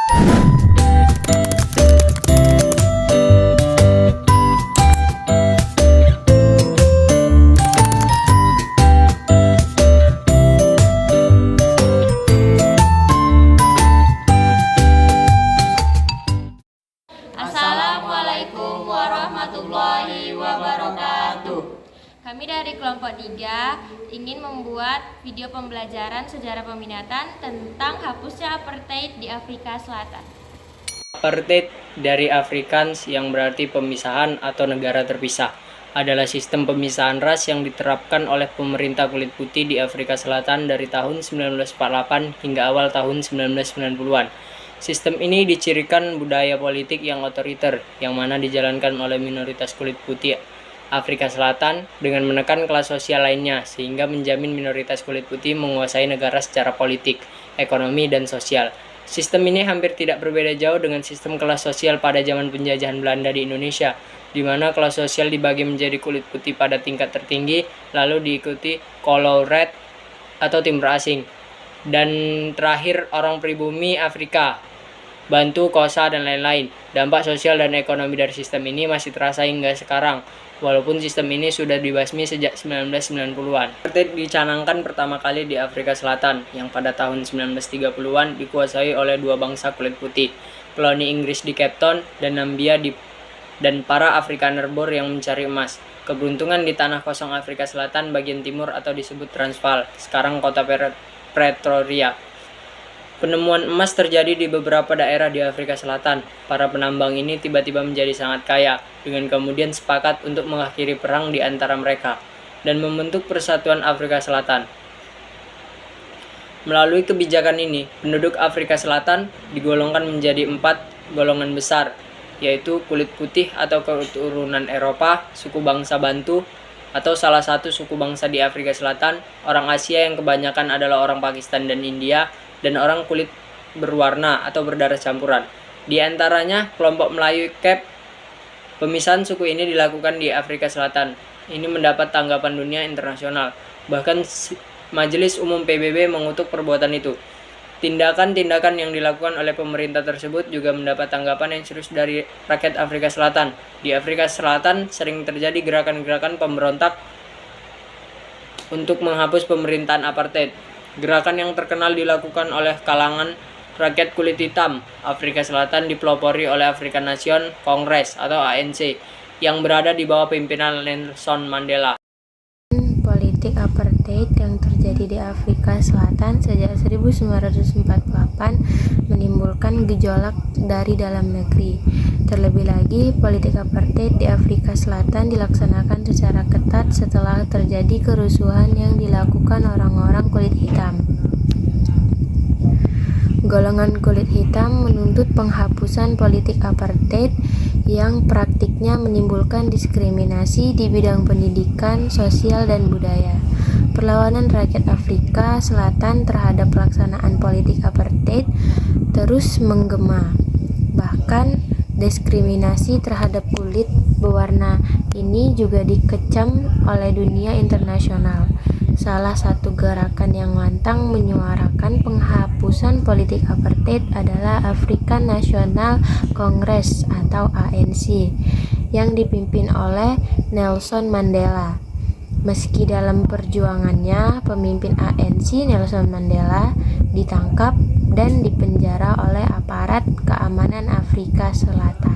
Assalamualaikum warahmatullahi wabarakatuh. Kami dari kelompok 3 ingin membuat video pembelajaran sejarah peminatan tentang hapusnya apartheid di Afrika Selatan. Apartheid dari Afrikaans yang berarti pemisahan atau negara terpisah adalah sistem pemisahan ras yang diterapkan oleh pemerintah kulit putih di Afrika Selatan dari tahun 1948 hingga awal tahun 1990-an. Sistem ini dicirikan budaya politik yang otoriter, yang mana dijalankan oleh minoritas kulit putih Afrika Selatan dengan menekan kelas sosial lainnya, sehingga menjamin minoritas kulit putih menguasai negara secara politik, ekonomi, dan sosial. Sistem ini hampir tidak berbeda jauh dengan sistem kelas sosial pada zaman penjajahan Belanda di Indonesia, di mana kelas sosial dibagi menjadi kulit putih pada tingkat tertinggi, lalu diikuti colored atau timur asing, dan terakhir orang pribumi Afrika, Bantu, Kosa, dan lain-lain. Dampak sosial dan ekonomi dari sistem ini masih terasa hingga sekarang, walaupun sistem ini sudah dibasmi sejak 1990-an. Apartheid dicanangkan pertama kali di Afrika Selatan, yang pada tahun 1930-an dikuasai oleh dua bangsa kulit putih, koloni Inggris di Cape Town dan Nambia dan para Afrikaner Boer yang mencari emas. Keberuntungan di tanah kosong Afrika Selatan bagian timur atau disebut Transvaal, sekarang kota Pretoria. Penemuan emas terjadi di beberapa daerah di Afrika Selatan. Para penambang ini tiba-tiba menjadi sangat kaya, dengan kemudian sepakat untuk mengakhiri perang di antara mereka dan membentuk Persatuan Afrika Selatan. Melalui kebijakan ini, penduduk Afrika Selatan digolongkan menjadi 4 golongan besar, yaitu kulit putih atau keturunan Eropa, suku bangsa Bantu, atau salah satu suku bangsa di Afrika Selatan, orang Asia yang kebanyakan adalah orang Pakistan dan India, dan orang kulit berwarna atau berdarah campuran. Di antaranya kelompok Melayu Cape. Pemisahan suku ini dilakukan di Afrika Selatan. Ini mendapat tanggapan dunia internasional. Bahkan Majelis Umum PBB mengutuk perbuatan itu. Tindakan-tindakan yang dilakukan oleh pemerintah tersebut juga mendapat tanggapan yang serius dari rakyat Afrika Selatan. Di Afrika Selatan sering terjadi gerakan-gerakan pemberontak untuk menghapus pemerintahan apartheid. Gerakan yang terkenal dilakukan oleh kalangan rakyat kulit hitam Afrika Selatan dipelopori oleh African National Congress atau ANC yang berada di bawah pimpinan Nelson Mandela. Politik apartheid yang terjadi di Afrika Selatan sejak 1948 menimbulkan gejolak dari dalam negeri. Terlebih lagi, politik apartheid di Afrika Selatan dilaksanakan secara ketat setelah terjadi kerusuhan yang dilakukan orang-orang kulit hitam. Golongan kulit hitam menuntut penghapusan politik apartheid yang praktiknya menimbulkan diskriminasi di bidang pendidikan, sosial, dan budaya. Perlawanan rakyat Afrika Selatan terhadap pelaksanaan politik apartheid terus menggema. Bahkan diskriminasi terhadap kulit berwarna ini juga dikecam oleh dunia internasional. Salah satu gerakan yang lantang menyuarakan penghapusan politik apartheid adalah African National Congress atau ANC yang dipimpin oleh Nelson Mandela. Meski dalam perjuangannya, pemimpin ANC Nelson Mandela ditangkap dan dipenjara oleh aparat keamanan Afrika Selatan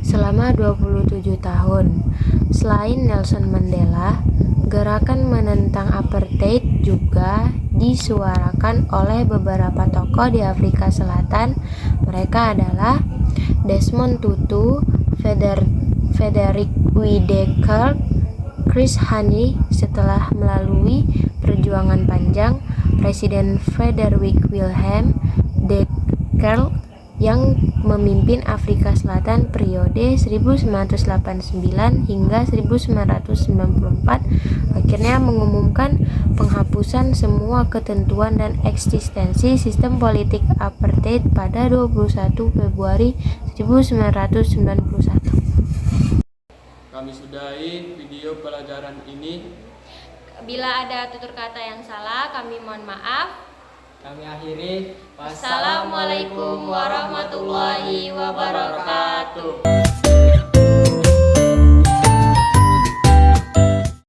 selama 27 tahun. Selain Nelson Mandela, gerakan menentang apartheid juga disuarakan oleh beberapa tokoh di Afrika Selatan. Mereka adalah Desmond Tutu, Frederick W. de Klerk, Chris Hani. Setelah melalui perjuangan panjang, Presiden Frederick William de Klerk yang memimpin Afrika Selatan periode 1989 hingga 1994 akhirnya mengumumkan penghapusan semua ketentuan dan eksistensi sistem politik apartheid pada 21 Februari 1991. Kami sudahi video pelajaran ini. Bila ada tutur kata yang salah, kami mohon maaf. Kami akhiri. Wassalamualaikum warahmatullahi wabarakatuh.